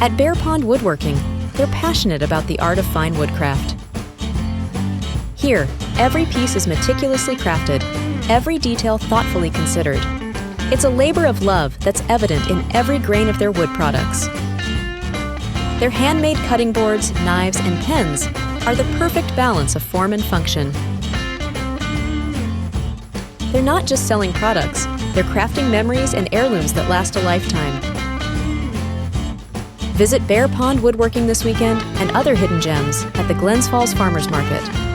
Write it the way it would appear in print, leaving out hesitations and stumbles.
At Bear Pond Woodworking, they're passionate about the art of fine woodcraft. Here, every piece is meticulously crafted, every detail thoughtfully considered. It's a labor of love that's evident in every grain of their wood products. Their handmade cutting boards, knives, and pens are the perfect balance of form and function. They're not just selling products, they're crafting memories and heirlooms that last a lifetime. Visit Bear Pond Woodworking this weekend and other hidden gems at the Glens Falls Farmers Market.